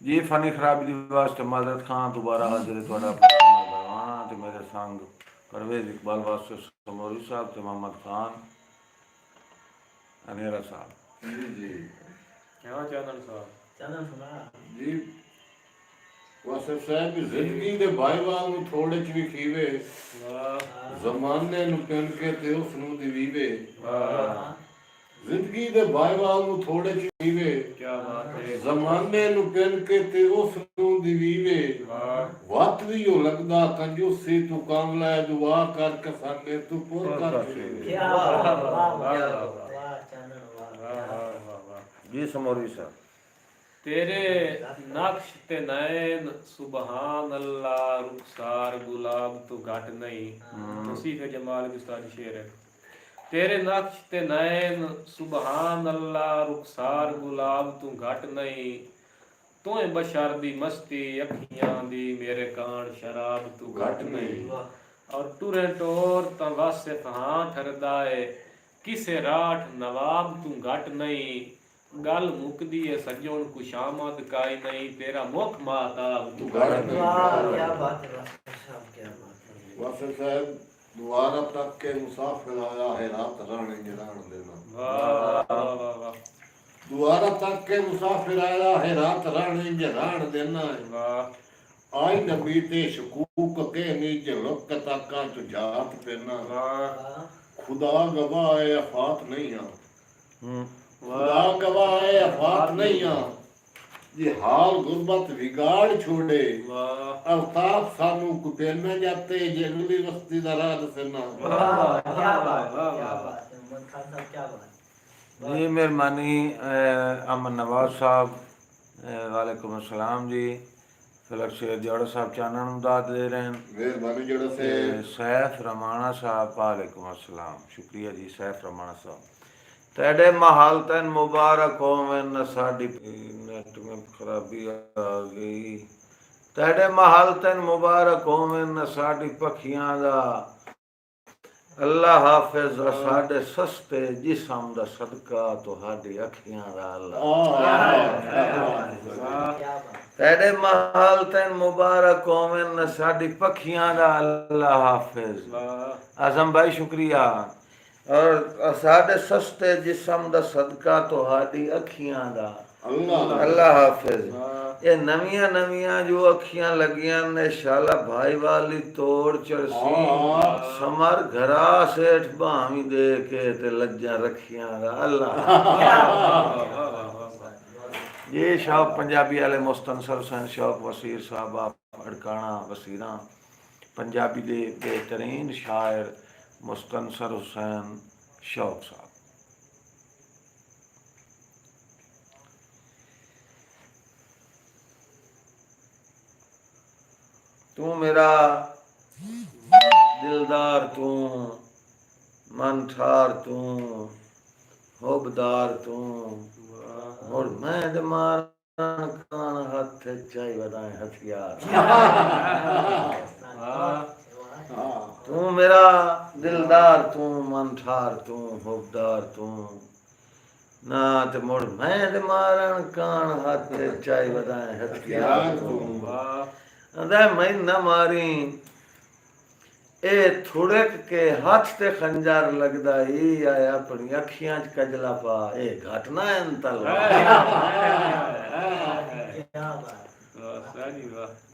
जी funny खराबी दी वास्ते माजरत खान दोबारा हाजिर है थोड़ा दरवाना ते मेरे संग परवेज इकबाल वास्ते समौरी साहब ते मोहम्मद खान अनेरा साहब जी जी क्या चैनल साहब चैनल सुना जी वासिफ साहब की जिंदगी दे भाईवाल ਨੂੰ ਥੋੜੇ ਚ ਵੀ ਖੀਵੇ ਜ਼ਮਾਨੇ ਨੂੰ ਪਿੰਨ ਕੇ ਤੇ ਉਸ ਨੂੰ ਦੀਵੇ ਜ਼ਿੰਦਗੀ ਦੇ ਭਾਈਵਾਲ ਨੂੰ ਥੋੜੇ ਚ ਖੀਵੇ ਕੀ ਬਾਤ ਹੈ ਜ਼ਮਾਨੇ ਨੂੰ ਪਿੰਨ ਕੇ ਤੇ ਉਸ ਨੂੰ ਦੀਵੇ ਵਕਤ ਵੀ ਉਹ ਲੱਗਦਾ ਕੰਜੂਸੀ ਤੂੰ ਕੰਮ ਲੈ ਦੁਆ ਕਰ ਕਸਾਨੇ ਤੂੰ ਪੁਰ ਕਰ ਕੀ ਬਾਤ ਵਾਹ ਚੈਨਲ ਵਾਹ ਜੀ ਸਮੌਰੀ ਸਾਹਿਬ तेरे नक्श ते नैन सुबहान अल्लाह रुखसार गुलाब तो घट नहीं तौसीफ जमाल की उस्ताद शेर है तेरे नक्श ते नैन सुबहान अल्लाह रुखसार गुलाब तू घट नहीं तू बशर दी मस्ती अखियां दी मेरे कान शराब तू घट नहीं और टुरे टोर ता वासिफ हां ठरदा है किसे राठ नवाब तू घट नहीं गल मुकदी है सज्जन कुशामद काई नहीं तेरा मुख माता तू वाह क्या बात है साहब क्या बात है वासिफ साहब दोबारा तक के मुसाफिर आया है रात रानी जरान देना वाह वाह वाह दोबारा तक के मुसाफिर आया है रात रानी जरान देना वाह आई नबी ते शकूक के नीचे लुक तका तुझात पेना वाह खुदा गवाह है अफात नहीं आ खुदा गवाह है अफात नहीं आ ये हाल गुर्बत बिगाड़ छोड़े वाह अल्ताफ सानू कुटेलने जाते जंगली बस्ती दा राह दसना क्या बात है मोहम्मद खान साहब क्या बात जी मेहरबानी अमन नवाज साहब वालेकुम अस्सलाम जी फलक शेर जोड़ा साहब चानन दाद दे रहे हैं मेहरबानी जोड़ा से सैफ रमाना साहब वालेकुम अस्सलाम शुक्रिया जी सैफ रमाना साहब तेरे महल तन मुबारक हो मैं साडी नेट में खराबी आ गई तेरे महल तन मुबारक हो मैं साडी पखियां दा अल्लाह हाफिज साडे सस्ते जिस्म दा सदका तुहाडी अखियां दा अल्लाह तेरे महल तन मुबारक हो मैं साडी पखियां दा अल्लाह हाफिज आजम भाई शुक्रिया और साडे सस्ते जिस्म दा सदका तुहाडी अखियां दा अल्लाह हाफिज ये नवियां नवियां जो अखियां लगियां ने शाला भाई वाली तोड़ चढ़सी समर घरा सेठ भावी दे के ते लज्जा रखियां दा अल्लाह ये शौक पंजाबी वाले मुस्तनसर हुसैन शौक वसीर साहब आप अड़काना वसीरा पंजाबी दे बेहतरीन शायर मुस्तनसर हुसैन शौक साहब तू मेरा दिलदार तू मनठार तू होबदार तू और मैं ते मारन कान हाथ चाई वदाए हथियार तू मेरा दिलदार तू मनठार तू होबदार तू ना ते मुड़ मैं ते मारन कान हाथ चाई वदाए हथियार तू अदा मैं न मारी ए थुड़क के हाथ ते खंजर लगदा ई आया अपनी अखियां च कजला पा ए घटना अंतल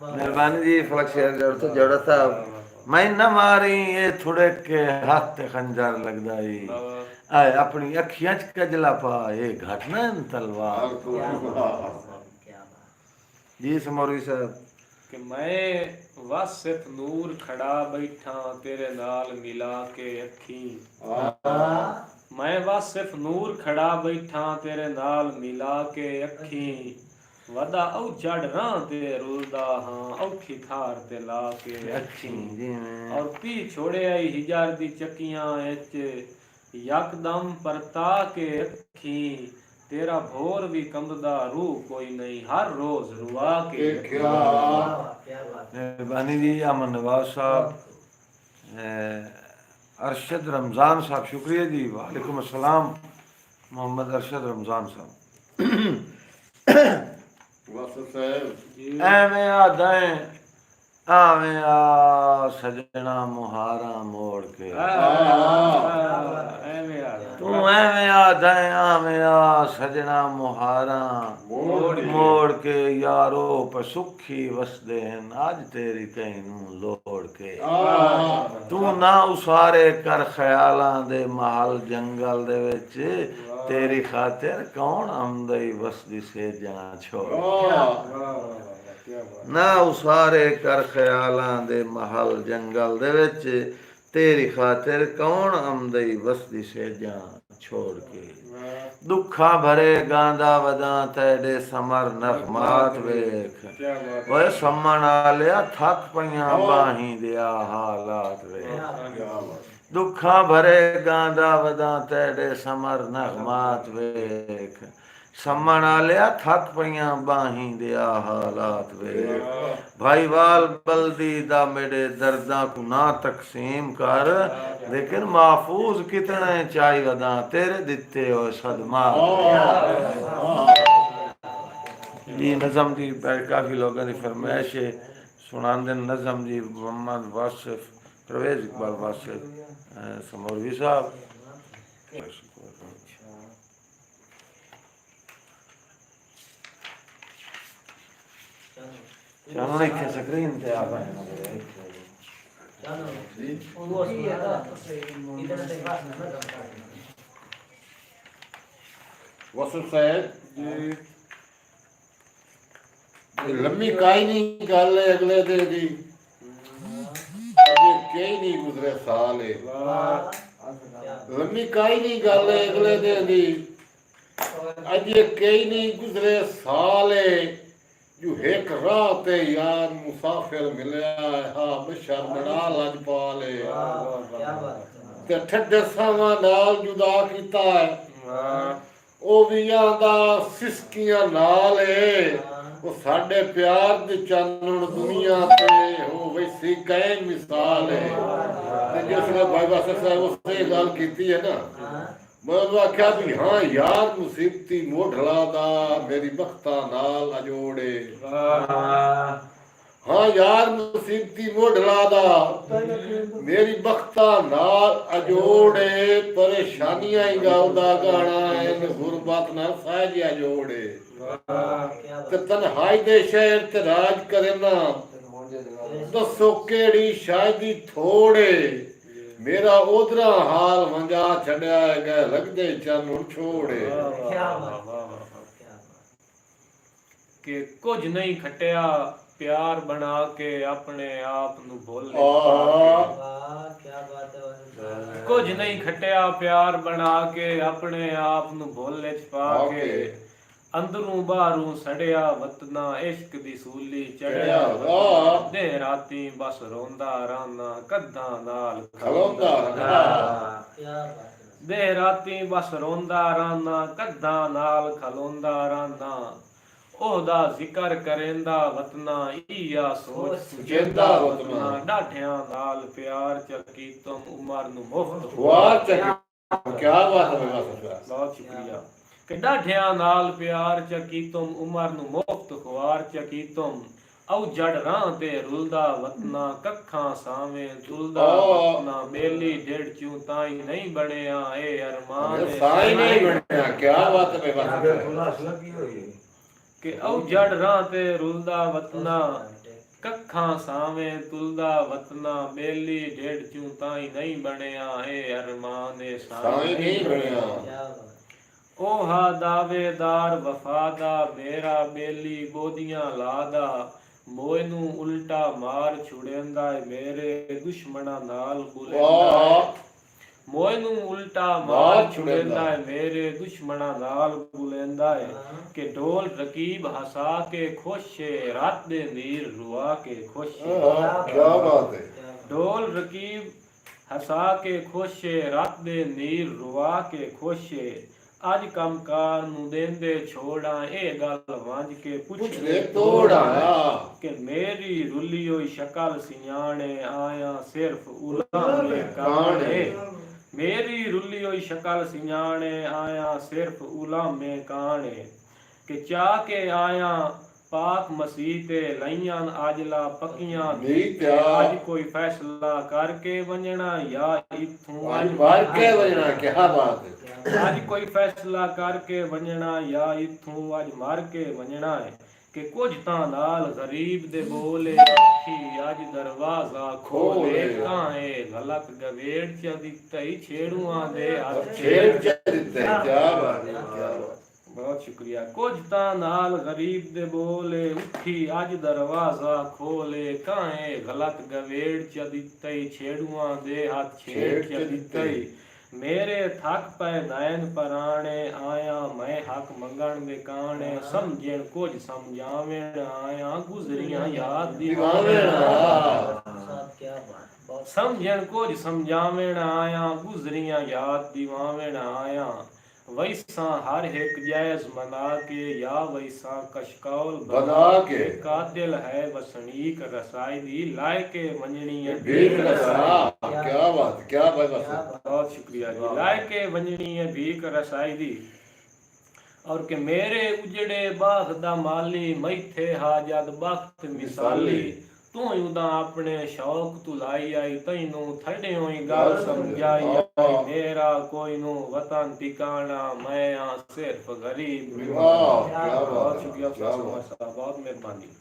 मेहरबानी जी फलक शेर जोड़ा साहब मैं न मारी ये थुड़क के हाथ ते खंजर लगदा ई आया अपनी अखियां च कजला पा ए घटना तलवार जी समौरी साहब कि मैं वासिफ नूर खड़ा बैठा तेरे नाल मिला के अखी मैं वासिफ नूर खड़ा बैठा तेरे नाल मिला के अखी वदा औ जड़ रां ते रुलदा हां औखी थार ते ला के अखी और पी छोड़े आई हिजार दी चक्कियां एच यकदम परता के अखी तेरा भोर भी कंबदा रूह कोई नहीं हर रोज रुआ के मेहरबानी जी अमन नवाज साहब अरशद रमज़ान साहब शुक्रिया जी वालेकुम अस्सलाम मोहम्मद अरशद रमज़ान साहब ਜੀ ਐਵੇਂ ਆਦਾਂ ਆਵੇਂ ਆ ਸਜਣਾ ਮੁਹਾਰਾ ਮੋੜ ਕੇ ਐਵੇਂ ਆ ਤੂੰ ਐਵੇਂ ਆਦਾਂ ਆਵੇਂ ਆ ਸਜਣਾ ਮੁਹਾਰਾ ਮੋੜ ਕੇ ਯਾਰੋ ਪਸੁਖੀ ਵਸਦੇ ਹਨ ਅੱਜ ਤੇਰੀ ਕਈ ਨੂੰ ਲੋੜ ਕੇ ਤੂੰ ਨਾ ਉਸਾਰੇ ਕਰ ਖਿਆਲਾਂ ਦੇ ਮਹਲ ਜੰਗਲ ਦੇ ਵਿੱਚ ਤੇਰੀ ਖਾਤਰ ਕੌਣ ਆਮਦਈ ਵਸਦੀ ਸੇਜਾਂ ਛੋੜ ਨਾ ਉਸਾਰੇ ਕਰ ਖਿਆਲਾਂ ਦੇ ਮਹਲ ਜੰਗਲ ਦੇ ਵਿੱਚ ਤੇਰੀ ਖਾਤਰ ਕੌਣ ਆਮਦਈ ਵਸਦੀ ਸੇਜਾਂ ਛੋੜ ਕੇ ਦੁੱਖਾਂ ਭਰੇ ਗਾਂਦਾ ਵਦਾਂ ਤੇਰੇ ਸਮਰ ਨਗਮਾਤ ਵੇਖ ਓਏ ਸਮਣ ਆਲਿਆ ਥੱਕ ਪਈਆਂ ਬਾਹੀਂ ਦਿਆ ਹਾਲਾਤ ਵੇਖ ਦੁੱਖਾਂ ਭਰੇ ਗਾਂਦਾ ਵਦਾਂ ਤੇਰੇ ਸਮਰ ਨਗਮਾਤ ਵੇਖ ਸਮਣ ਆਲਿਆ ਥੱਕ ਪਈਆਂ ਬਾਹੀਂ ਦਿਆ ਹਾਲਾਤ ਵੇਖ ਭਾਈਵਾਲ ਬਲਦੀ ਦਾ ਮੇਰੇ ਦਰਦਾਂ ਕੋ ਨਾ ਤਕਸੀਮ ਕਰ ਲੇਕਿਨ महफूज कितने चाहिए तेरे दिते हो सदमा जी नज़म जी काफ़ी लोगों की फरमाइश है सुनांदे नज़म जी मोहम्मद वासिफ परवेज इकबाल वासिफ समौरवी साहब चलो नहीं थे स्क्रीन पे आ पाए वसुफ साहब लम्बी काई नहीं गल है अगले दे दी अजे कई नहीं गुजरे साल है लम्बी काई नहीं गल है अगले दे दी अजे कई नहीं गुजरे साल है जो एक रात है यार मुसाफिर मिलया है हाँ बशर बड़ा लजपाल है ते ठड्डे सावा नाल जुदा कीता है ओ भी आंदा सिसकियां नाल है ओ साडे प्यार दे चानण दुनिया ते हो वैसी कै मिसाल है ते जिसने भाई वासर साहब उसने गल कीती है ना मैं आख्या भी हाँ यार मुसीबती मोढला दा मेरी बख्ता नाल अजोड़े हाँ यार मुसीबती मोढला दा मेरी बख्ता नाल अजोड़े परेशानियां ही गाउदा गाना है गुरबत ना साजिया जोड़े ते तन्हाई दे शहर ते राज करे ना दसो केड़ी शायदी थोड़े मेरा ओदरा हाल वंजा छड़या गए लगदे चन छोड़े कि कुछ नहीं खटिया प्यार बना के अपने आप नु भूल कुछ नहीं खटिया प्यार बना के अपने आप नु भोले छपा के अंदरों बाहरों सड़िया वतना इश्क दी सूली चढ़िया दे राती बस रोंदा राना कद्दां नाल खलोंदा दे राती बस रोंदा राना कद्दां नाल खलोंदा राना ओदा जिक्र करेंदा वतना इया सोच सुचेंदा वतना डाठियां नाल प्यार चकी तुम उमर नु मुफ्त वाह चकी क्या बात है बहुत शुक्रिया कि डाठियां नाल प्यार चकी तुम उमर नु मुफ्त खुआर चकी तुम औ जड़ रां ते रुलदा वतना कखां सावे तुलदा वतना बेली डेढ़ चूं ताई नहीं बणिया ए अरमान साई नहीं बणिया क्या बात है कि औ जड़ रां ते रुलदा वतना कखां सावे तुलदा वतना बेली डेढ़ चूं ताई नहीं बणिया ए अरमान साई नहीं बणिया ओहा दावेदार वफादा मेरा बेली बोदियां लादा मोए नू उल्टा मार छुड़ेंदा मेरे दुश्मना नाल बुलेंदा मोए नू उल्टा मार छुड़ेंदा मेरे दुश्मना नाल बुलेंदा के ढोल रकीब हसा के खुश रात दे नीर रुआ के खुश क्या बात है ढोल रकीब हसा के खुश रात दे नीर रुआ के खुश अज कम कार नू देंदे छोड़ा ए गल वंज के पुछदे तोड़ा कि मेरी रुली होई शक्ल सियाणे आया सिर्फ उलामे काने मेरी रुली होई शक्ल सियाणे आया सिर्फ उलामे काने कि चा के आया ਪਾਕ ਮਸੀਹ ਤੇ ਲਈਆਂ ਆਜਲਾ ਪੱਕੀਆਂ ਨੀਤ ਅੱਜ ਕੋਈ ਫੈਸਲਾ ਕਰਕੇ ਵੰਜਣਾ ਜਾਂ ਇਥੋਂ ਅੱਜ ਮਾਰ ਕੇ ਵਜਣਾ ਕਿਆ ਬਾਤ ਹੈ ਅੱਜ ਕੋਈ ਫੈਸਲਾ ਕਰਕੇ ਵੰਜਣਾ ਜਾਂ ਇਥੋਂ ਅੱਜ ਮਾਰ ਕੇ ਵੰਜਣਾ ਹੈ ਕਿ ਕੁਝ ਤਾਂ ਨਾਲ ਗਰੀਬ ਦੇ ਬੋਲੇ ਅੱਖੀ ਅੱਜ ਦਰਵਾਜ਼ਾ ਖੋਲੇ ਕਾਏ ਗਲਤ ਗਵੇੜ ਚ ਦਿੱਤੇ ਛੇੜੂਆਂ ਦੇ ਹੱਥ ਛੇੜ ਚ ਦਿੱਤੇ ਕਿਆ ਬਾਤ ਹੈ ਕਿਆ ਬਾਤ ਬਹੁਤ ਸ਼ੁਕਰੀਆ ਕੁਝ ਤਾਂ ਨਾਲ ਗਰੀਬ ਦੇ ਬੋਲੇ ਉੱਠੀ ਅੱਜ ਦਰਵਾਜ਼ਾ ਖੋਲੇ ਕਾਏ ਗਲਤ ਗਵੇੜ ਚ ਦਿੱਤੇ ਛੇੜੂਆਂ ਦੇ ਹੱਥ ਛੇੜ ਚ ਦਿੱਤੇ ਮੇਰੇ ਥੱਕ ਪੈ ਨੈਣ ਪਰਾਣੇ ਆਇਆ ਮੈਂ ਹੱਕ ਮੰਗਣ ਦੇ ਕਾਣੇ ਸਮਝਣ ਕੁਝ ਸਮਝਾਵਣ ਆਇਆ ਗੁਜ਼ਰੀਆਂ ਯਾਦ ਦੀਵਾਵਣ साहब क्या बात बहुत ਸਮਝਣ ਕੁਝ ਸਮਝਾਵਣ ਆਇਆ ਗੁਜ਼ਰੀਆਂ ਯਾਦ ਦੀਵਾਵਣ ਆਇਆ ਵੈਸਾ ਹਰ ਇੱਕ ਜਾਇਜ਼ ਮਨਾ ਕੇ ਜਾਂ ਵੈਸਾ ਕਸ਼ਕੌਲ ਬਣਾ ਕੇ ਕਾਤਿਲ ਹੈ ਵਸਨੀਕ ਰਸਾਈ ਦੀ ਲਾਇ ਕੇ ਮੰਜਣੀ ਹੈ ਭੀਖ ਰਸਾ ਕਿਆ ਬਾਤ ਕਿਆ ਬਾਤ बहुत शुक्रिया जी लाए के वंजनी है भीख रसाई दी और के मेरे उजड़े बाग दा माली मैथे हाजत बख्त मिसाली तू उदा अपने शौक तू लाई आई तैनू थड़े होई गल समझाई आई मेरा कोई नु वतन ठिकाना मैं आ सिर्फ गरीब वाह क्या बहुत बात शुक्रिया क्या साहब बात बहुत मेहरबानी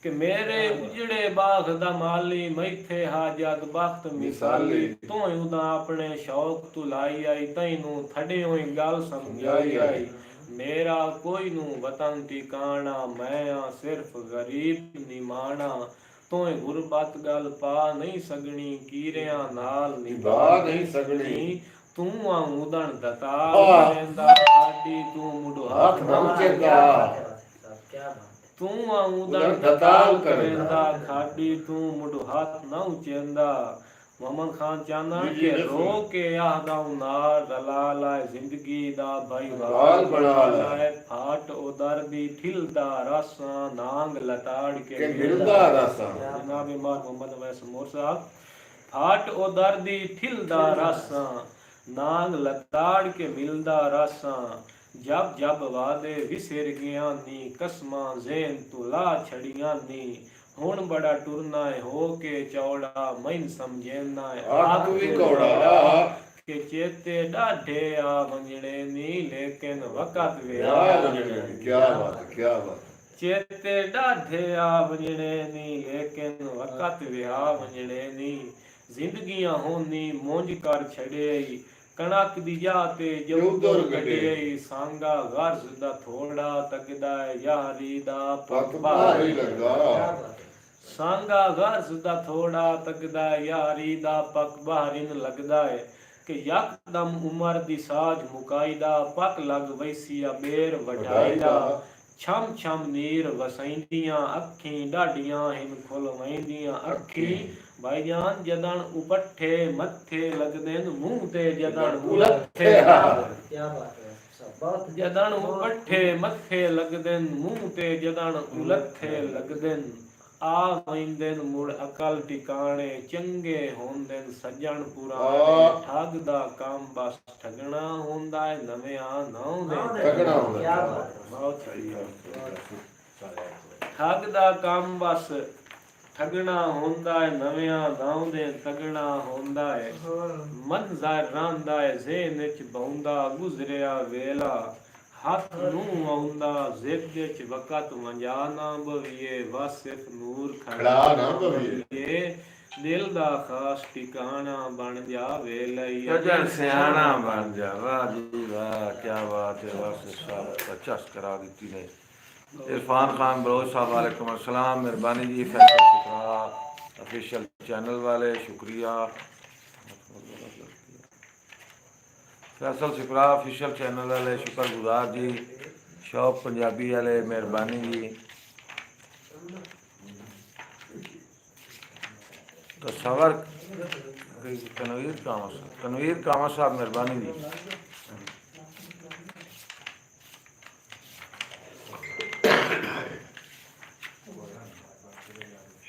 कि मेरे उजड़े बाग दा माली मैथे हाजत बख्त मिसाली तू उदा अपने शौक तू लाई आई तैनू थड़े होई गल समझाई आई मेरा कोई नु वतन ठिकाना मैं आ सिर्फ गरीब निमाना तू गुरबत गल पा नहीं सगनी कीरिया नाल निभा नहीं सकनी तू आ उदन दता लेंदा आडी तू मुड़ हाथ हाथ नमचेगा क्या बात ਤੂੰ ਆਉਂਦਣ ਦਤਾਲ ਕਰੇਂਦਾ ਖਾਡੀ ਤੂੰ ਮੁੜ ਹੱਥ ਨਾ ਉਚੇਂਦਾ ਮੁਹੰਮਦ ਖਾਨ ਚਾਹਨਾ ਕਿ ਰੋ ਕੇ ਆਹਦਾ ਨਾਰ ਰਲਾ ਲਾਏ ਜ਼ਿੰਦਗੀ ਦਾ ਭਾਈ ਵਾਲ ਬਣਾ ਲਾਏ ਫਾਟ ਉਦਰ ਦੀ ਠਿਲਦਾ ਰਸਾਂ ਨਾਂਗ ਲਤਾੜ ਕੇ ਮਿਲਦਾ ਰਸਾਂ ਜਨਾਬ ਇਮਾਮ ਮੁਹੰਮਦ ਵੈਸ ਮੋਰ ਸਾਹਿਬ ਫਾਟ ਉਦਰ ਦੀ ਠਿਲਦਾ ਰਸਾਂ ਨਾਂਗ ਲਤਾੜ ਕੇ ਮਿਲਦਾ ਰਸਾਂ जब जब वादे विसर गया नी कसमा ज़ेन तू ला छड़िया नी हुण बड़ा टुरना है हो के चौड़ा मैन समझेना है आप भी कौड़ा के चेते डाढे आ वंजणे नी लेकिन वक़्त वे आ वंजणे क्या बात चेते डाढे आ वंजणे नी लेकिन वक़्त वे आ वंजणे नी जिंदगियां होनी मोंज कर छड़े कणक दी जाते जउदर गडे सांगा गर्ज दा थोड़ा तकदा यारी दा पग भारी लगा सांगा गर्ज दा थोड़ा तकदा यारी दा पग भारी न लगदा है कि यकदम उमर दी साज मुकाईदा पक लग वैसिया बेर वढाईदा छम छम नीर वसैंदियां अखीं डाडियां हिन खुलवैंदियां अखीं भाईजान जदन उपट्ठे मथे लगदे मुंह ते जदन उलट्ठे क्या बात है सब बहुत जदन उपट्ठे मथे लगदे मुंह ते जदन उलट्ठे लगदे आ वैंदे मुड़ अकल ठिकाने चंगे होंदे सज्जन पुराने ठग दा काम बस ठगना होंदा है नवें नाउंदे ठगना होंदा क्या बात है बहुत सही ठग दा काम बस ठगना होंदा है नवियां लाउंदे तगना होंदा है मंज़र रांदा है ज़हन च बौंदा गुज़रिया वेला हथ नूं आउंदा ज़िद च वक़्त वंजा ना बविए वासिफ नूर खड़ा ना बविए दिल दा खास ठिकाना बन जावे लई सजन सियाना बन जा वाह जी वाह क्या बात है वासिफ साहब अच्छा करा दी ने इरफान खान बलोच साहब वालेकुम अस्सलाम मेहरबानी जी फैसल सिकरा ऑफिशियल चैनल वाले शुक्रिया फैसल सिकरा ऑफिशियल चैनल वाले शुक्रगुजार जी शौक पंजाबी वाले मेहरबानी जी तो सवर तनवीर कामा साहब मेहरबानी जी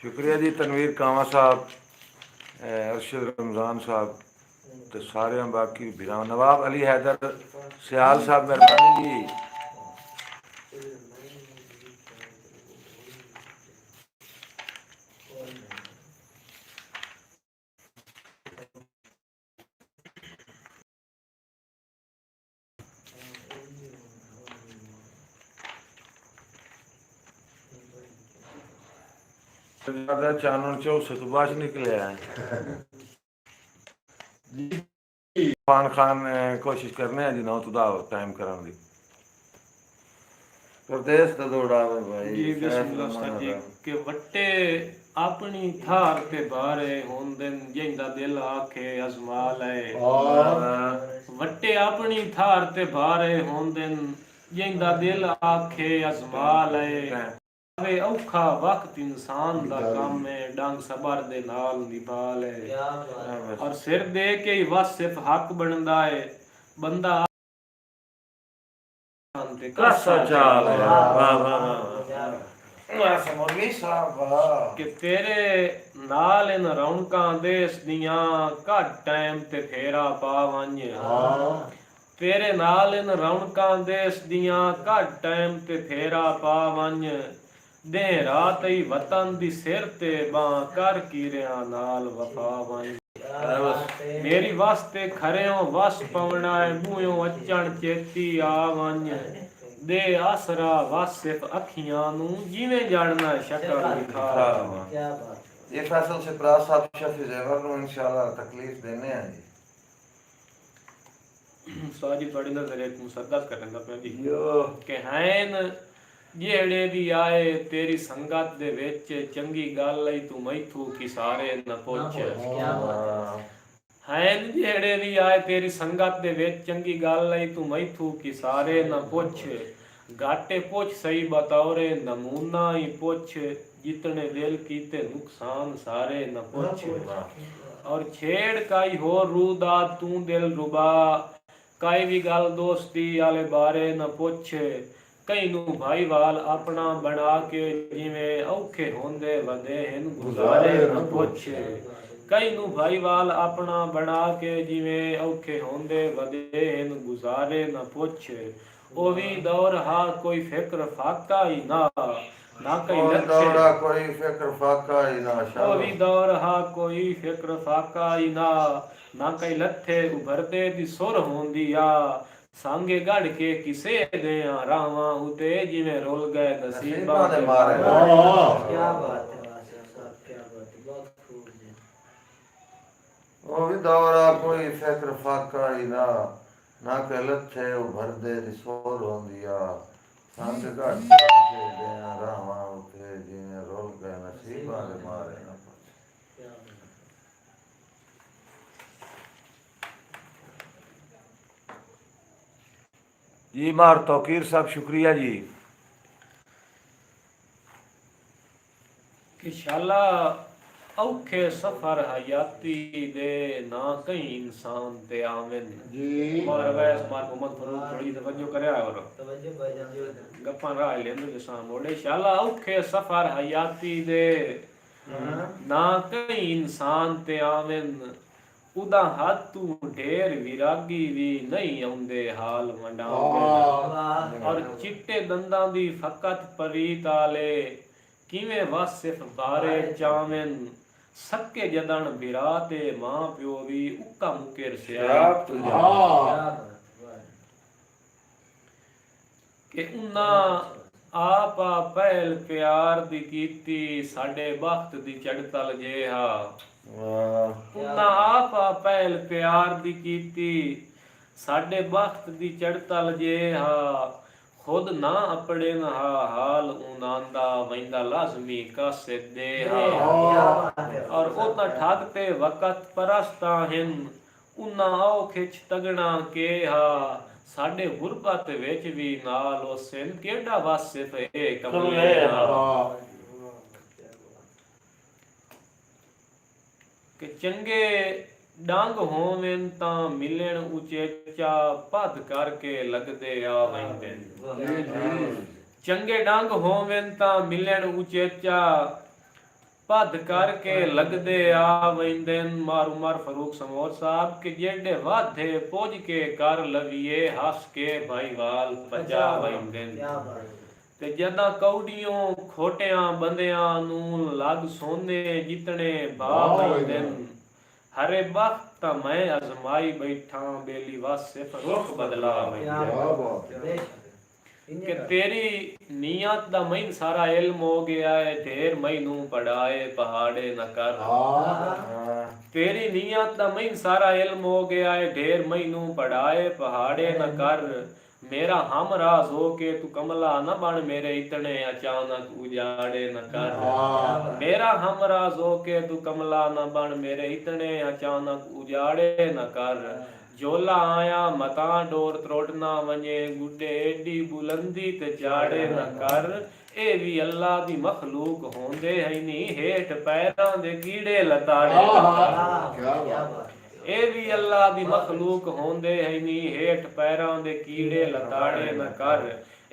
शुक्रिया जी तनवीर कामा साहब अरशद रमज़ान साहब तो सारे बाकी भीरा नवाब अली हैदर सियाल साहब मेहरबानी जी ज्यादा चानन चौसे तो बाज निकले हैं खान खान कोशिश करने हैं जिन्हों तुदा टाइम करने दी प्रदेश तो दौड़ावे भाई जी बिस्मिल्लाह उस्ताद जी के वट्टे अपनी थार ते बारे होंदन जिंदा दिल आखे अजमा ले वट्टे अपनी थार ते बारे होंदन जिंदा दिल आखे अजमा ले वे औखा वक्त इंसान दा काम है डंग सबर दे नाल निभा ले और सिर दे के ही बस सिर्फ हक बनदा है बंदा कसा चाल है वाह वाह वाह समझी साहब वाह कि तेरे नाल इन रौनकां देस दियां घट टाइम ते फेरा पा वंज तेरे नाल इन रौनकां देस दियां घट टाइम ते फेरा पा वंज दे रात ही वतन दी सिर ते बां कर कीरिया नाल वफा वंज मेरी वास्ते खरेओ वस पवना है बूयों अचण चेती आ वंज दे आसरा वस सिर्फ अखियां नू जिवें जाणना शक्ल दिखा क्या बात ये फैसल से प्रास साहब शफी ज़ेवर नु इंशाल्लाह तकलीफ देने हैं जी साजी बड़ी नजर एक मुसद्दस करेंगा पे जी यो कि हैन ਜਿਹੜੇ ਵੀ ਆਏ ਤੇਰੀ ਸੰਗਤ ਦੇ ਵਿੱਚ ਚੰਗੀ ਗੱਲ ਲਈ ਤੂੰ ਮੈਥੋਂ ਕੀ ਸਾਰੇ ਨਾ ਪੁੱਛ क्या बात ਹੈਨ ਜਿਹੜੇ ਵੀ ਆਏ ਤੇਰੀ ਸੰਗਤ ਦੇ ਵਿੱਚ ਚੰਗੀ ਗੱਲ ਲਈ ਤੂੰ ਮੈਥੋਂ ਕੀ ਸਾਰੇ ਨਾ ਪੁੱਛ घाटे पुछ सही बतौरे नमूना ही पुछ जितने दिल कीते नुकसान सारे न पुछ और छेड़ काई हो रूदा तू दिल रुबा काई भी गल दोस्ती आले बारे न पुछ कई नू भाईवाल अपना बना के जिवें औखे होंदे वदे हिन गुजारे न पुछ कई नू भाईवाल अपना बना के जिवें औखे होंदे वदे हिन गुजारे न पुछ ओ भी दौर हा कोई फिक्र फाका ही ना कई दौड़ा कोई फिक्र फाका ही ना ओ भी दौर हा कोई फिक्र फाका ही ना कई लथे उभरते दी सुर होंदी आ सांगे गढ़ के किसे दे रावा उते जिवें रोल गए नसीबा दे मारे क्या बात है वासिफ साहब क्या बात है बहुत खूब जी वो भी दौड़ा कोई फिक्र फाका ही ना कहलत थे उभर दे रिसोर होंदिया संग घट के दे रावा उते जिवें रोल गए नसीबा दे मारे ना क्या बात जी मार तौकीर साहब शुक्रिया जी कि शाला औखे सफर हयाती दे ना कई इंसान ते आवेन जी मगर वैस मार मोहम्मद फरूक थोड़ी तवज्जो करया और तवज्जो भाईजान जी गप्पा रहा लेंदो जसा मोड़े शाला औखे सफर हयाती दे ना कई इंसान ते आवेन उदा हाथ तू ढेर विरागी भी नहीं आउंदे हाल वंडावे और चिट्टे दंदां दी फकत परीत आले किवें वस सिर्फ बारे चावेन सक्के जदन बिरा ते मां प्यो भी उक्का मुकेर सियाप क्या बात वाह कि उन्ना आपा पहल प्यार दी कीती साडे बख्त दी चढ़तल जेहा उन्ना आपा पहल प्यार दी कीती साडे बख्त दी चढ़तल जेहा खुद ना अपने ना हाल उनांदा वैंदा लाजमी कासे दे और ओता ठाकते वक़्त परस्ता हिन उन्ना आओ खिच तगना के हा साडे गुरबत विच भी नाल ओसिन केड़ा वासिफ ए कमले कि चंगे डंग होवेन तां मिलण उचेचा पद करके लगदे आ वैंदे चंगे डंग होवेन तां मिलण उचेचा पद करके लगदे आ वैंदेन मार उमर फरूक समोर साहब के जेडे वाधे पोज के कर लविए हस के भाईवाल बचा वैंदेन ते जदा कौड़ियों खोटियां बंदियां नू लग सोने जितने भा वैंदेन हरे वक्त मैं आजमाई बैठा बेली वासिफ रुख बदला कि तेरी नियत दा मैन सारा इल्म हो गया है, ढेर मैनू पढ़ाए पहाड़े न कर। तेरी नियत दा मैन सारा इल्म हो गया है, ढेर मैनू पढ़ाए पहाड़े न कर। मेरा हमराज हो के तू कमला न बन, मेरे इतने अचानक उजाड़े न कर। मेरा हमराज हो के तू कमला न बन, मेरे इतने अचानक उजाड़े न कर। झोला आया मता डोर त्रोड़ ना वने, गुड्डे एडी बुलंदी ते चाड़े न कर। ए भी अल्लाह दी मखलूक होंदे है नी, हेठ पैरां दे कीड़े लताड़े न कर। ए भी अल्लाह दी मखलूक होंदे है नी, हेठ पैरां दे कीड़े लताड़े न कर।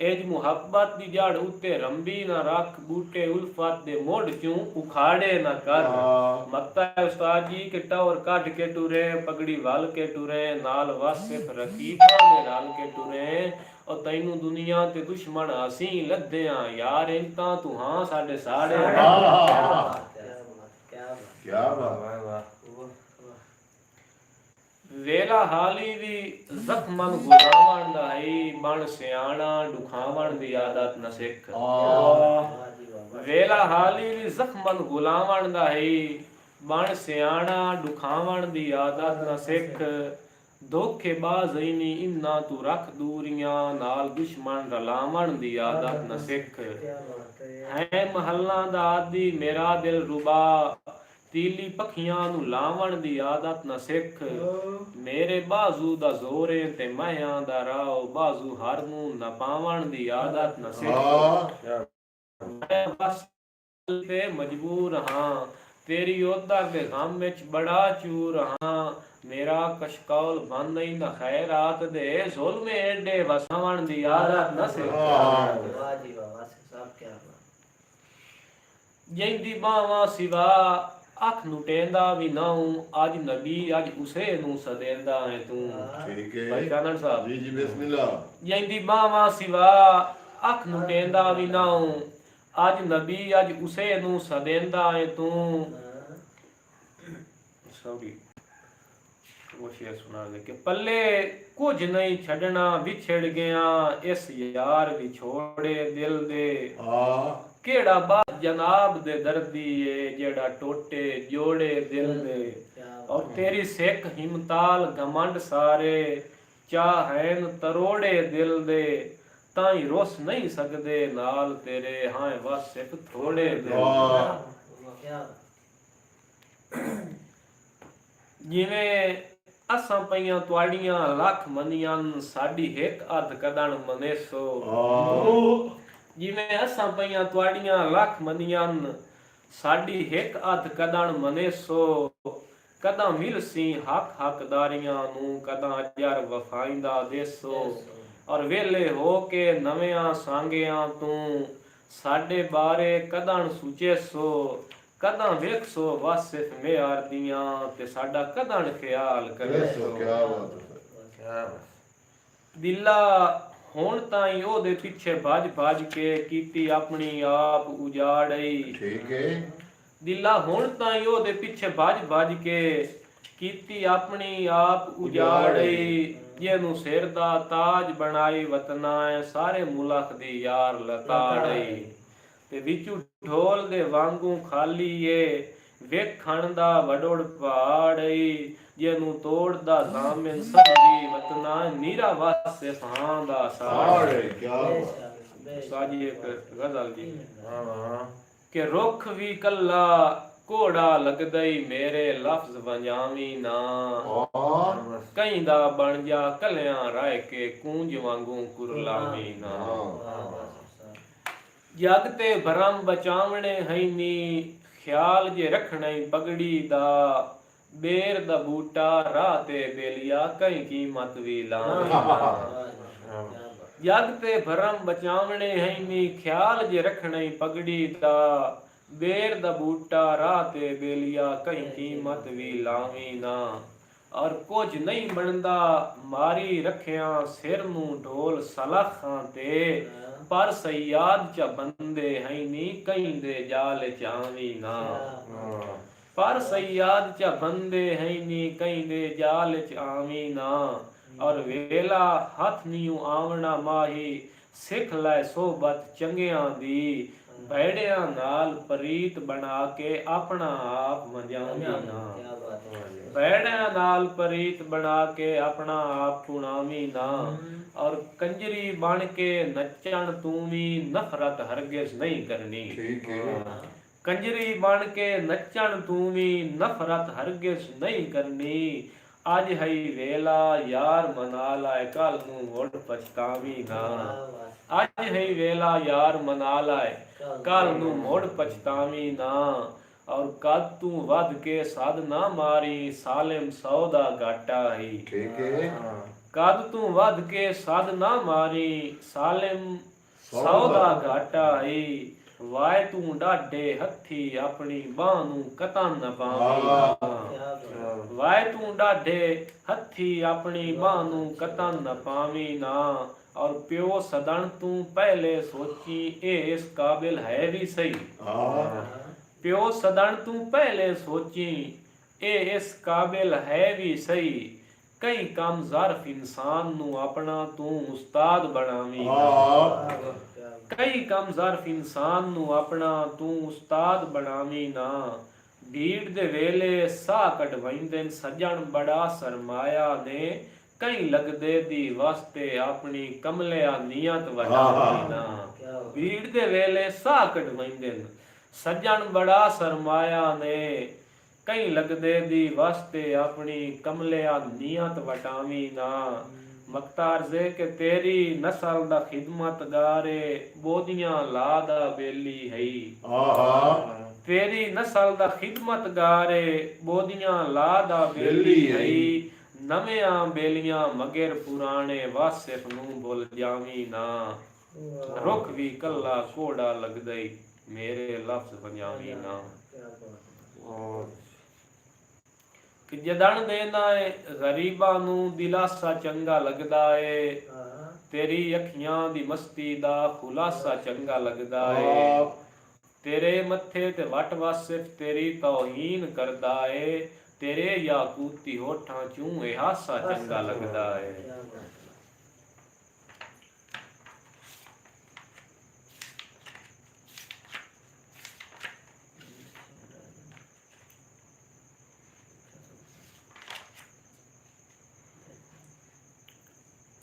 एज मुहब्बत दी जड़ उत्ते रंबी न रख, बूटे उल्फत दे मोड़ चूं उखाड़े न कर। मत्ता उस्ताद जी के टौर काट के टुरे, पगड़ी वाल के टुरे, नाल वासिफ रकीबा दे रल के टुरे। और तैनू दुनिया ते दुश्मन असी लद्दियां, यार इंज तां तू हां साडे साड़े। क्या बात। वेला हाली भी जख्मन गुलामन दाई, बन सियाणा दुखावन दी आदत न सिख। वेला हाली भी जख्मन गुलामन दाई, बन सियाणा दुखावन दी आदत न सिख। धोखेबाज इनी इन्ना तू रख दूरियां, नाल दुश्मन रलावन दी आदत न सिख। है महल्ला दा आदि मेरा दिल रुबा, तीली पखियां नू लावण दी आदत न सिख। मेरे बाजू दा जोरे ते माया दा राव, बाजू हर नू न पावण दी आदत न सिख। मैं बस ते मजबूर हां, तेरी ओदा दे गम विच बड़ा चूर हां। मेरा कशकौल बन नहीं न खैरात दे, जुल्म एडे वसावण दी आदत न सिख। जिंदी बावां सिवा अख नू टेंदा भी ना हूं, अज नबी अज उसे नू सदेंदा है तू। ठीक है भाई कानड़ साहब जी जी बिस्मिल्लाह। जिंदी बावां सिवा अख नू टेंदा भी ना हूं, अज नबी अज उसे नू सदेंदा है तू। सॉरी वो शेर सुना दे कि पल्ले कुछ नहीं छड़ना विछड़ गया, इस यार विछोड़े दिल दे। केड़ा बात जनाब दे दर्दी है, जेड़ा टोटे जोड़े दिल दे। और तेरी सिख हिमताल घमंड सारे, चाहैन तरोड़े दिल दे। ताई रोस नहीं सकदे नाल तेरे, हां बस सिख थोड़े दिल। जिवें असां पईयां तुआड़ियां लख मनियां, साडी हिक अध कदण मनेसो। जिवें असां पईयां तुआड़ियां लख मनियां, साडी हिक अध कदण मनेसो। कदां मिलसी हक हकदारियां नू, कदां अजर वफाइंदा देसो। और वेले हो के नवियां सांगियां तू, साडे बारे कदण सुचेसो। कदां वेखसो वासिफ मेयार दियां, ते साडा कदण ख्याल करेसो। दिला हुण ताईं ओदे पिछे भज भज के, कीती अपनी आप उजाड़ई। ठीक है दिला हुण ताईं ओदे पिछे भज भज के, कीती अपनी आप उजाड़ई। जेनू सिर दा ताज बनाई वतना है, सारे मुल्क दी यार लताड़ई। ते विचू ढोल दे वांगू खाली ए, वेखण दा वडोड़ पहाड़ई। जेनू तोड़दा जामिन समझी वतना, नीरा वासे फां दा साड़े। क्या साजी एक गजल जी के रुख भी कल्ला कोड़ा लगदई, मेरे लफ्ज वंजावी ना। कहीं दा बन जा कलियां राय के, कूंज वांगू कुरलावी ना। जग ते भरम बचावणे है नी, ख्याल जे रखणे पगड़ी दा। बेर दा बूटा राह ते बेलिया, कहीं कीमत भी लावे ना। जग ते भरम बचावणे है नी, ख्याल जे रखणे पगड़ी दा। बेर दा बूटा राह ते बेलिया, कहीं कीमत भी लावी ना। और कुछ नहीं बनदा मारी रखिया, सिर नू ढोल सलाखां ते। पर सयाद च बंदे है नी, कहीं दे जाल चावी ना। पर सयाद च बंदे है नी, कहीं दे जाल चावी ना। और वेला हथ नीऊ आवना माही, ਸਿੱਖ ਲੈ ਸੋਬਤ ਚੰਗਿਆਂ ਦੀ ਭੈੜਿਆਂ ਨਾਲ ਪ੍ਰੀਤ ਬਣਾ ਕੇ ਆਪਣਾ ਆਪ ਵੰਜਾਵੀਂ ਨਾ क्या बात है ਭੈੜਿਆਂ ਨਾਲ ਪ੍ਰੀਤ ਬਣਾ ਕੇ ਆਪਣਾ ਆਪ ਪੁਣਾਵੀਂ ਨਾ ਔਰ ਕੰਜਰੀ ਬਣ ਕੇ ਨੱਚਣ ਤੂੰ ਵੀ ਨਫ਼ਰਤ ਹਰਗਿਜ਼ ਨਹੀਂ ਕਰਨੀ ਠੀਕ ਹੈ ਕੰਜਰੀ ਬਣ ਕੇ ਨੱਚਣ ਤੂੰ ਵੀ ਨਫ਼ਰਤ ਹਰਗਿਜ਼ ਨਹੀਂ ਕਰਨੀ ਅੱਜ ਹੈ ਵੇਲਾ ਯਾਰ ਮਨਾ ਲੈ ਕੱਲ ਨੂੰ ਮੁੜ ਪਛਤਾਵੀਂਗਾ ਅੱਜ ਹੈ ਵੇਲਾ ਯਾਰ ਮਨਾ ਲੈ ਕੱਲ ਨੂੰ ਮੁੜ ਪਛਤਾਵੀਂ ਨਾ ਔਰ ਕਦ ਤੂੰ ਵੱਧ ਕੇ ਸਦ ਨਾ ਮਾਰੀ ਸਾਲਿਮ 100 ਦਾ ਘਾਟਾ ਹੀ ਠੀਕ ਹੈ ਕਦ ਤੂੰ ਵੱਧ ਕੇ ਸਦ ਨਾ ਮਾਰੀ ਸਾਲਿਮ 100 ਦਾ ਘਾਟਾ ਹੀ ਵਾਏ ਤੂੰ ਡਾਢੇ ਹੱਥੀ ਆਪਣੀ ਬਾਹ ਨੂੰ ਕਤਨ ਨਾ ਪਾਵੀਂ ਵਾਏ ਤੂੰ ਡਾਢੇ ਹੱਥੀ ਆਪਣੀ ਬਾਹ ਨੂੰ ਕਤਨ ਨਾ ਪਾਵੀਂ ਨਾ ਔਰ ਪਿਓ ਸਦਣ ਤੂੰ ਪਹਿਲੇ ਸੋਚੀ ਇਹ ਇਸ ਕਾਬਿਲ ਹੈ ਵੀ ਸਹੀ ਪਿਓ ਸਦਣ ਤੂੰ ਪਹਿਲੇ ਸੋਚੀ ਇਹ ਇਸ ਕਾਬਿਲ ਹੈ ਵੀ ਸਹੀ ਕਈ ਕੰਮ ਜ਼ਰਫ ਇਨਸਾਨ ਨੂੰ ਆਪਣਾ ਤੂੰ ਉਸਤਾਦ ਬਣਾਵੀਂ ਕਈ ਕੰਮ ਜ਼ਰਫ ਇਨਸਾਨ ਨੂੰ ਆਪਣਾ ਤੂੰ ਉਸਤਾਦ ਬਣਾਵੀਂ ਨਾ ਢੀੜ ਦੇ ਵੇਲੇ ਸਾਹ ਕਢਵਾਈਂਦੇ ਸੱਜਣ ਬੜਾ ਸਰਮਾਇਆ ਨੇ ਕਈ ਲੱਗਦੇ ਦੀ ਵਾਸਤੇ ਆਪਣੀ ਕਮਲਿਆ ਨੀਅਤ ਵਡਾਵੀਂ ਨਾ ਭੀੜ ਦੇ ਵੇਲੇ ਸਾਹ ਕਢਵਾਈਂਦੇ ਸੱਜਣ ਬੜਾ ਸਰਮਾਇਆ ਨੇ ਕਈ ਲੱਗਦੇ ਦੀ ਵਾਸਤੇ ਆਪਣੀ ਕਮਲਿਆ ਨੀਅਤ ਵਟਾਵੀਂ ਨਾ ਮਖਤਾਰ ਜ਼ੇ ਕਿ ਤੇਰੀ ਨਸਲ ਦਾ ਖਿਦਮਤ ਗਾਰੇ ਬੋਦੀਆਂ ਲਾ ਦਾ ਬੇਲੀ ਹੈ ਤੇਰੀ ਨਸਲ ਦਾ ਖਿਦਮਤ ਗਾਰੇ ਬੋਦੀਆਂ ਲਾ ਦਾ ਬੇਲੀ ਹੈ ਨਵਿਆਂ ਬੇਲੀਆਂ ਮਗਰ ਪੁਰਾਣੇ ਵਾਸਿਫ ਨੂੰ ਭੁੱਲ ਜਾਵੀਂ ਨਾ ਰੁੱਖ ਵੀ ਕੱਲਾ ਕੋੜਾ ਲੱਗਦਾ ਈ ਮੇਰੇ ਲਫ਼ਜ਼ ਪੰਜਾਵੀਂ ਨਾ ਕਿ ਜਦਣ ਦੇਣਾ ਏ ਗਰੀਬਾਂ ਨੂੰ ਦਿਲਾਸਾ ਚੰਗਾ ਲੱਗਦਾ ਏ ਤੇਰੀ ਅੱਖੀਆਂ ਦੀ ਮਸਤੀ ਦਾ ਖੁਲਾਸਾ ਚੰਗਾ ਲੱਗਦਾ ਏ ਤੇਰੇ ਮੱਥੇ ਤੇ ਵਟ ਵਾਸਿਫ ਤੇਰੀ ਤੌਹੀਨ ਕਰਦਾ ਏ ਤੇਰੇ ਯਾਕੂਤੀ ਹੋਠਾਂ ਚੋਂ ਇਹ ਹਾਸਾ ਚੰਗਾ ਲੱਗਦਾ ਏ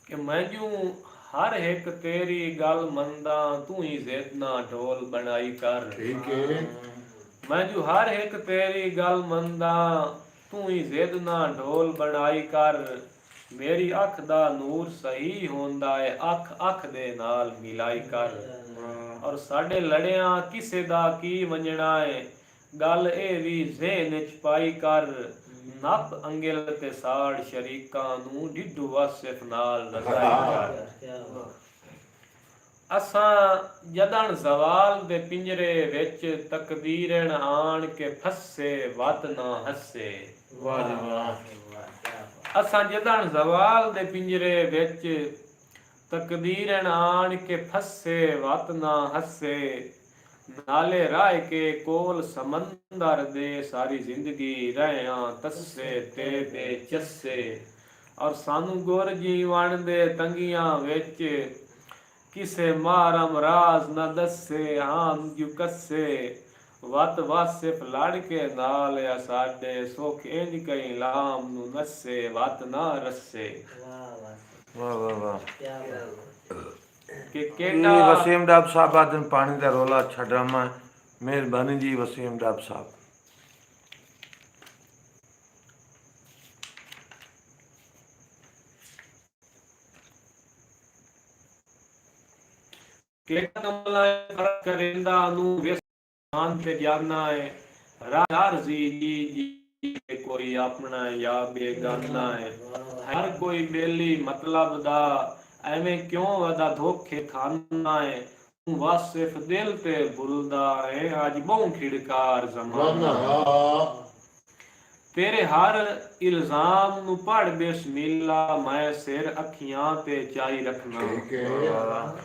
ਕਿ ਮੈਂ ਜੂ ਹਰ ਇੱਕ ਤੇਰੀ ਗੱਲ ਮੰਨਦਾ ਤੂੰ ਹੀ ਜ਼ਿੱਦ ਨਾ ਢੋਲ ਬਣਾਈ ਕਰ ਠੀਕ ਹੈ ਮੈਂ ਜੂ ਹਰ ਇੱਕ ਤੇਰੀ ਗੱਲ ਮੰਨਦਾ ਤੂੰ ਹੀ ਜ਼ਿੱਦ ਨਾ ਢੋਲ ਬਣਾਈ ਕਰ ਮੇਰੀ ਅੱਖ ਦਾ ਨੂਰ ਸਹੀ ਹੁੰਦਾ ਏ ਅੱਖ ਅੱਖ ਦੇ ਨਾਲ ਮਿਲਾਈ ਕਰ ਔਰ ਸਾਡੇ ਲੜਿਆਂ ਕਿਸੇ ਦਾ ਕੀ ਵੰਜਣਾ ਏ ਗੱਲ ਇਹ ਵੀ ਜ਼ਿਹਨ ਵਿੱਚ ਪਾਈ ਕਰ ਨੱਪ ਅੰਗਲ ਤੇ ਸਾੜ ਸ਼ਰੀਕਾਂ ਨੂੰ ਡਿੱਡੂ ਵਾਸਿਫ ਨਾਲ ਰਜ਼ਾਈ ਕਰ ਅਸਾਂ ਜਦਣ ਜ਼ਵਾਲ ਦੇ ਪਿੰਜਰੇ ਵਿੱਚ ਤਕਦੀਰਨ ਆਣ ਕੇ ਫਸੇ ਵਤ ਨਾ ਹੱਸੇ ਵਾਹ ਜੀ ਵਾਹ ਅਸਾਂ ਜਦਣ ਜ਼ਵਾਲ ਦੇ ਪਿੰਜਰੇ ਵਿੱਚ ਤਕਦੀਰਨ ਆਣ ਕੇ ਫਸੇ ਵਤ ਨਾ ਹੱਸੇ ਨਾਲੇ ਰਾਹ ਕੇ ਕੋਲ ਸਮੰਦਰ ਦੇ ਸਾਰੀ ਜ਼ਿੰਦਗੀ ਰਹਿਆਂ ਤੱਸੇ ਤੇ ਦੇ ਚੱਸੇ ਔਰ ਸਾਨੂੰ ਗੁਰ ਜੀਵਨ ਦੇ ਤੰਗੀਆਂ ਵਿੱਚ ਕਿਸੇ ਮਾਰਮ ਰਾਜ਼ ਨਾ ਦੱਸੇ ਹਾਂ ਜੁ ਕੱਸੇ ਵਤ ਵਾਸਿਫ ਲੜ ਕੇ ਨਾਲ ਆ ਸਾਡੇ ਸੁਖ ਇੰਜ ਕਈ ਲਾਮ ਨੂੰ ਨੱਸੇ ਵਤ ਨਾ ਰਸੇ ਵਾਹ ਵਾਹ ਵਾਹ ਕਿ ਇਹ ਕਿਹੜਾ ਵਸੀਮ ਡਾਬ ਸਾਹਿਬ ਆਦਨ ਪਾਣੀ ਦਾ ਰੋਲਾ ਛੱਡਾਮਾ ਮਿਹਰਬਾਨੀ ਜੀ ਵਸੀਮ ਡਾਬ ਸਾਹਿਬ ਕਿਹੜਾ ਕਮਲਾ ਫਰਕ ਕਰਿੰਦਾ ਨੂੰ ਵਿਸਾਨ ਤੇ ਜਾਣਾ ਹੈ ਰਾਜ਼ੀ ਜੀ ਕੋਈ ਆਪਣਾ ਜਾਂ ਬੇਗਾਨਾ ਹੈ ਹਰ ਕੋਈ ਬੇਲੀ ਮਤਲਬ ਦਾ ਐਵੇਂ ਕਿਉਂ ਵਦਾ ਧੋਖੇ ਖਾਨਾ ਹੈ ਤੂੰ ਵਾਸਿਫ ਦਿਲ ਤੇ ਭੁੱਲਦਾ ਹੈ ਅੱਜ ਬਹੁ ਖਿੜਕਾਰ ਜ਼ਮਾਨਾ ਤੇਰੇ ਹਰ ਇਲਜ਼ਾਮ ਨੂੰ ਪੜ ਬਿਸਮਿਲ੍ਲਾ ਮੈਂ ਸਿਰ ਅੱਖੀਆਂ ਤੇ ਚਾਈ ਰੱਖਣਾ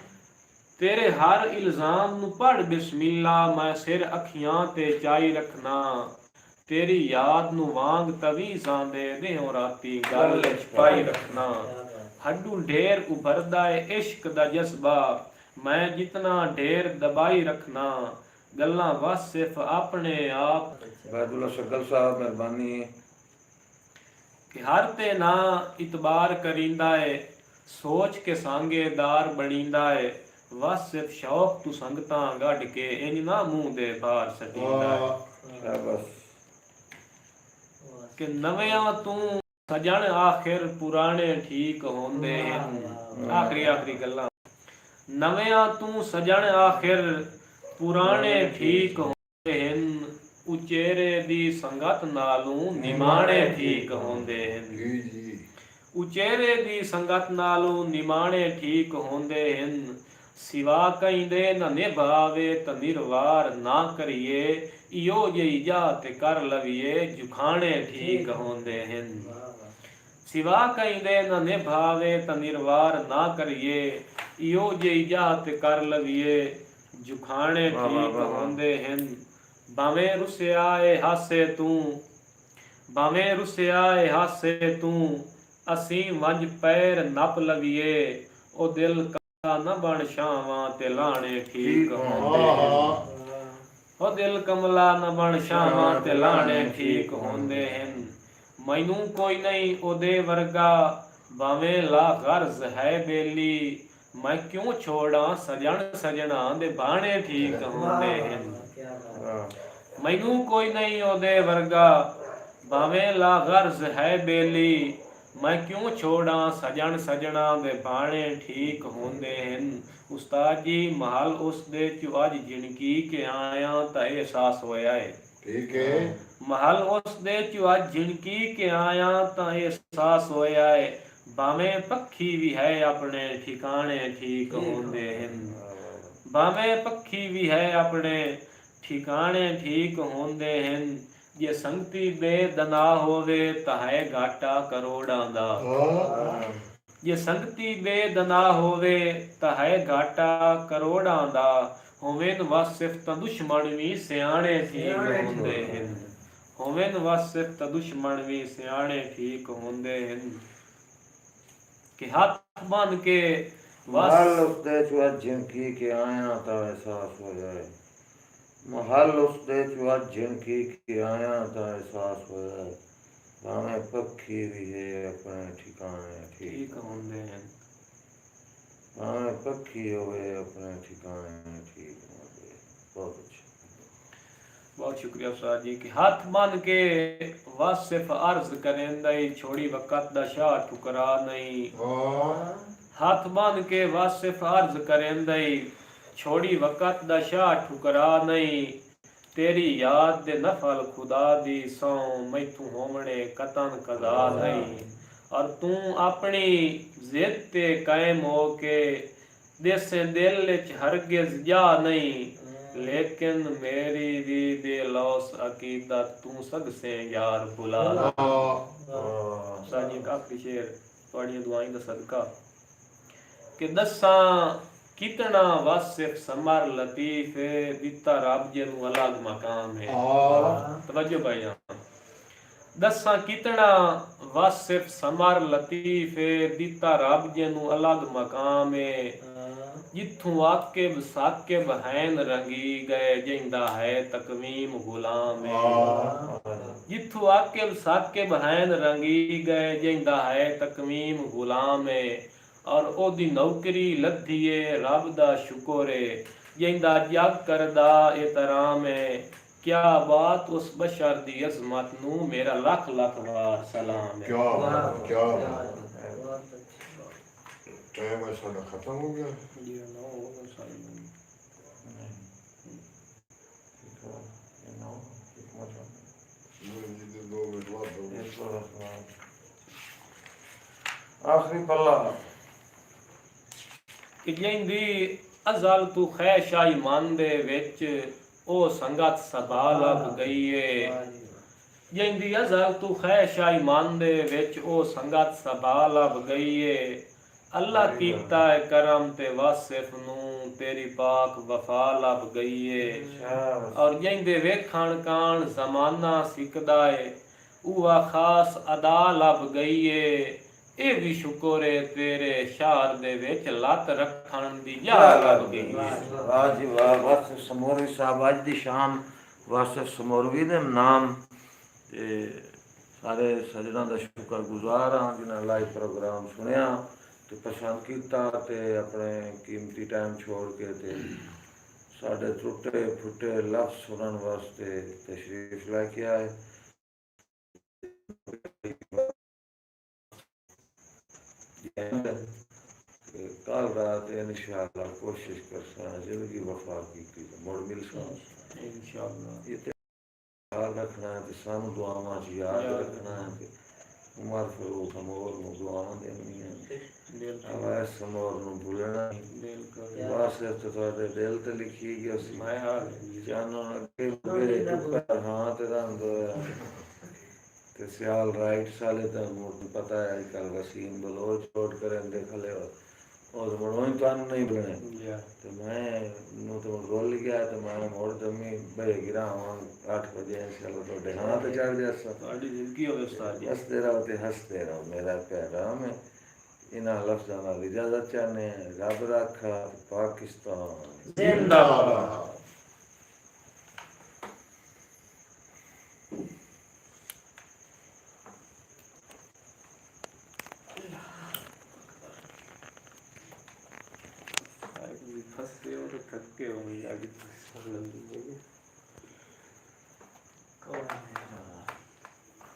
ਤੇਰੇ ਹਰ ਇਲਜ਼ਾਮ ਨੂੰ ਪੜ ਬਿਸਮਿਲ੍ਲਾ ਮੈਂ ਸਿਰ ਅੱਖੀਆਂ ਤੇ ਚਾਈ ਰੱਖਣਾ ਤੇਰੀ ਯਾਦ ਨੂੰ ਵਾਂਗ ਤਵੀਜ਼ਾਂ ਦੇ ਦਿਓ ਰਾਤੀ ਗੱਲ ਵਿੱਚ ਪਾਈ ਰੱਖਣਾ ਹੱਡੂ ਢੇਰ ਉਭਰਦਾ ਏ ਇਸ਼ਕ ਦਾ ਜਜ਼ਬਾ ਮੈਂ ਜਿਤਨਾ ਢੇਰ ਦਬਾਈ ਰੱਖਣਾ ਗੱਲਾਂ ਬਸ ਸਿਰਫ ਆਪਣੇ ਆਪ ਬਾਦੁੱਲਾ ਸ਼ਕਲ ਸਾਹਿਬ ਮਿਹਰਬਾਨੀ ਕਿ ਹਰ ਤੇ ਨਾ ਇਤਬਾਰ ਕਰੀਂਦਾ ਏ ਸੋਚ ਕੇ ਸਾਂਗੇਦਾਰ ਬਣੀਂਦਾ ਏ ਬਸ ਸਿਰਫ ਸ਼ੌਕ ਤੂੰ ਸੰਗਤਾਂ ਗੱਡ ਕੇ ਇੰਜ ਨਾ ਮੂੰਹ ਦੇ ਬਾਹਰ ਸਟੀਂਦਾ ਏ ਸ਼ਾਬਾਸ਼ ਕਿ ਨਵਿਆਂ ਤੂੰ ਸਜਣ ਆਖਿਰ ਪੁਰਾਣੇ ਠੀਕ ਹੁੰਦੇ ਹਨ ਆਖਰੀ ਗੱਲਾਂ ਨਵਿਆਂ ਤੂੰ ਸਜਣ ਆਖਿਰ ਪੁਰਾਣੇ ਠੀਕ ਹੁੰਦੇ ਹਨ ਉਚੇਰੇ ਦੀ ਸੰਗਤ ਨਾਲੋਂ ਨਿਮਾਣੇ ਠੀਕ ਹੁੰਦੇ ਹਨ ਜੀ ਜੀ ਉਚੇਰੇ ਦੀ ਸੰਗਤ ਨਾਲੋਂ ਨਿਮਾਣੇ ਠੀਕ ਹੁੰਦੇ ਹਨ ਸਿਵਾ ਕਹਿੰਦੇ ਨਾ ਨਿਭਾਵੇ ਤਾਂ ਨਿਰਵਾਰ ਨਾ ਕਰੀਏ ਇਓ ਜਿਹੀ ਜਾ ਤੇ ਕਰ ਲਵੀਏ ਜੁਖਾਣੇ ਠੀਕ ਹੁੰਦੇ ਹਨ ਸਿਵਾ ਕਹਿੰਦੇ ਨਾ ਨਿਭਾਵੇ ਤਾਂ ਨਿਰਵਾਰ ਨਾ ਕਰੀਏ ਇਓ ਜਿਹੀ ਜਾ ਤੇ ਕਰ ਲਵੀਏ ਜੁਖਾਣੇ ਠੀਕ ਹੁੰਦੇ ਹਨ ਭਾਵੇਂ ਰੁੱਸਿਆ ਏ ਹਾਸੇ ਤੂੰ ਭਾਵੇਂ ਰੁੱਸਿਆ ਏ ਹਾਸੇ ਤੂੰ ਅਸੀਂ ਵੰਜ ਪੈਰ ਨੱਪ ਲਵੀਏ ਉਹ ਦਿਲ ਕਾ ਨਾ ਬਣ ਸ਼ਾਵਾਂ ਤੇ ਲਾਣੇ ਠੀਕ ਹੁੰਦੇ ਉਹ ਦਿਲ ਕਮਲਾ ਨਾ ਬਣ ਸ਼ਾਵਾਂ ਤੇ ਲਾਣੇ ਠੀਕ ਹੁੰਦੇ ਹਨ ਮੈਨੂੰ ਕੋਈ ਨਹੀਂ ਉਹਦੇ ਵਰਗਾ ਭਾਵੇਂ ਲਾ ਗਰਜ਼ ਹੈ ਬੇਲੀ ਮੈਂ ਕਿਉਂ ਛੋੜਾਂ ਸਜਣ ਸਜਣਾ ਦੇ ਬਾਣੇ ਠੀਕ ਹੁੰਦੇ ਹਨ ਮੈਨੂੰ ਕੋਈ ਨਹੀਂ ਉਹਦੇ ਵਰਗਾ ਭਾਵੇਂ ਲਾ ਗਰਜ਼ ਹੈ ਬੇਲੀ ਮੈਂ ਕਿਉਂ ਛੋੜਾਂ ਸਜਣ ਸਜਣਾ ਦੇ ਬਾਣੇ ਠੀਕ ਹੁੰਦੇ ਹਨ ਉਸਤਾਦ ਜੀ ਮਹਲ ਉਸ ਦੇ ਚ ਅੱਜ ਜਿਣਕੀ ਕੇ ਆਇਆ ਤਾਂ ਅਹਿਸਾਸ ਹੋਇਆ ਏ ਠੀਕ ਹੈ ਮਹਲ ਉਸ ਦੇ ਚ ਅੱਜ ਜਿਣਕੀ ਕੇ ਆਇਆ ਤਾਂ ਅਹਿਸਾਸ ਹੋਇਆ ਏ ਭਾਵੇਂ ਪੱਖੀ ਵੀ ਹੈ ਆਪਣੇ ਠਿਕਾਣੇ ਠੀਕ ਹੁੰਦੇ ਹਨ ਭਾਵੇਂ ਪੱਖੀ ਵੀ ਹੈ ਆਪਣੇ ਠਿਕਾਣੇ ਠੀਕ ਹੁੰਦੇ ਹਨ ਜੇ ਸੰਗਤੀ ਬੇਦਨਾ ਹੋਵੇ ਤਾਂ ਹੈ ਘਾਟਾ ਕਰੋੜਾਂ ਦਾ ਜੇ ਸੰਗਤੀ ਬੇਦਨਾ ਹੋਵੇ ਤਾਂ ਹੈ ਘਾਟਾ ਕਰੋੜਾਂ ਦਾ ਹੋਵੇ ਨ ਵਸ ਸਿਫਤ ਦੁਸ਼ਮਣ ਵੀ ਸਿਆਣੇ ਠੀਕ ਹੁੰਦੇ ਹਨ ਹੋਵੇ ਨ ਵਸ ਸਿਫਤ ਦੁਸ਼ਮਣ ਵੀ ਸਿਆਣੇ ਠੀਕ ਹੁੰਦੇ ਹਨ ਕਿ ਹੱਥ ਬੰਨ ਕੇ ਮਹਲ ਉਸ ਦੇ ਚ ਅੱਜ ਜਿਣਕੀ ਕੇ ਆਇਆ ਤਾਂ ਅਹਿਸਾਸ ਹੋ ਜਾਏ ਮਹਲ ਉਸ ਦੇ ਚ ਅੱਜ ਜਿਣਕੀ ਕੇ ਆਇਆ ਤਾਂ ਅਹਿਸਾਸ ਹੋਇਆ ਭਾਵੇਂ ਪੱਖੀ ਵੀ ਹੈ ਆਪਣੇ ਠਿਕਾਣੇ ਠੀਕ ਹੁੰਦੇ ਹਨ ਭਾਵੇਂ ਪੱਖੀ ਹੋਵੇ ਆਪਣੇ ਠਿਕਾਣੇ ਠੀਕ ਹੁੰਦੇ ਬਹੁਤ ਅੱਛਾ बहुत शुक्रिया उस्ताद जी कि हाथ बन के वासिफ अर्ज करेंदा छोड़ी वक़्त दा शाह ठुकरा नहीं हाथ बन के वासिफ अर्ज करेंदा छोड़ी वक़्त दा शाह ठुकरा नहीं तेरी याद दे नफल खुदा दी सौ मैथू होमने कतन कदा नहीं और तू अपनी जिद ते कायम हो के देसे दिल विच हरगिज़ जा नहीं लेकिन मेरी भी बेलौस अकीदत तू सद से यार बुला साजी का आखिरी शेर थोड़ी दुआएं दा सदका कि दसा कितना वासिफ समर लतीफ दिता रब जनु अलग मकाम है तवज्जो भाई दसा कितना वासिफ समर लतीफ दिता रब जनु अलग मकाम है जिथों वाकिब साकिब हैन रंगी गए जिंदा है तकवीम गुलाम जिथों वाकिब साकिब हैन रंगी गए जिंदा है तकवीम गुलाम और ओदी नौकरी लद्धिए रब दा शुक्र जिंदा जग करदा एहतराम क्या बात उस बशर दी अजमत नू मेरा लख लख वार सलाम है क्या टाइम है साਡਾ खत्म हो गया जी नो हो सारी आखिरी पल्ला कि जिंदी अज़ल तू खैशा ईमान दे विच ओ संगत सबा लग गई है जिंदी अज़ल तू खैशा ईमान दे विच ओ संगत सबा लग गई है अल्लाह कीता है करम ते वासिफ नू तेरी पाक वफा लग गई है और जिंदे वेखण कान जमाना सिकदा है उहा खास अदा लग गई है ਇਹ ਵੀ ਸ਼ੁਕਰ ਹੈ ਤੇਰੇ ਸ਼ਹਿਰ ਦੇ ਵਿੱਚ ਲੱਤ ਰੱਖਣ ਦੀ ਯਾ ਲੱਗ ਗਈ ਵਾਹ ਜੀ ਵਾਹ। ਬਸ ਸਮੋਰਵੀ ਸਾਹਿਬ ਅੱਜ ਦੀ ਸ਼ਾਮ ਵਾਸਤੇ ਸਮੋਰਵੀ ਦੇ ਨਾਮ ਤੇ ਸਾਰੇ ਸੱਜਣਾਂ ਦਾ ਸ਼ੁਕਰਗੁਜ਼ਾਰ ਹਾਂ ਜਿਨ੍ਹਾਂ ਲਾਈਵ ਪ੍ਰੋਗਰਾਮ ਸੁਣਿਆ ਤੇ ਪਸੰਦ ਕੀਤਾ ਤੇ ਆਪਣੇ ਕੀਮਤੀ ਟਾਈਮ ਛੋੜ ਕੇ ਤੇ ਸਾਡੇ ਟੁੱਟੇ ਫੁੱਟੇ ਲਫ਼ਜ਼ ਸੁਣਨ ਵਾਸਤੇ ਤਸ਼ਰੀਫ ਲੈ ਕੇ ਆਏ। कल रात इंशाअल्लाह कोशिश कर जिंदगी वफा की मुड़ मिल इंशाअल्लाह। ये ख्याल रखना है सानू दुआवां च याद रखना है उमर फरूक समोर नूं दुआवां देनियां अवैस समोर नूं भुलना वास्ते तो तुहाडे दिल ते लिखी गई सी मैं हाल जानन अगे टुकर हां ते रंग ते सियाल राइट साले तो मुझे पता है आजकल वसीम बलोच छोड़ कर देख ले और मनोई तो नहीं बने तो मैं तो बोल गया तो मैं मोड़ जमी बे गिरा 8 बजे इंशाल्लाह तो ढेहां पे चढ़ जासा ਤੁਹਾਡੀ ਜ਼ਿੰਦਗੀ ਹੋਵੇ ਉਸਤਾਦ ਜੀ। हंसते रहो मेरा पैगाम है इन्हां लफ्ज़ां नाल इजाजत चाहने रब रखा पाकिस्तान जिंदाबाद। फंसे हो तो थके होंगे आगे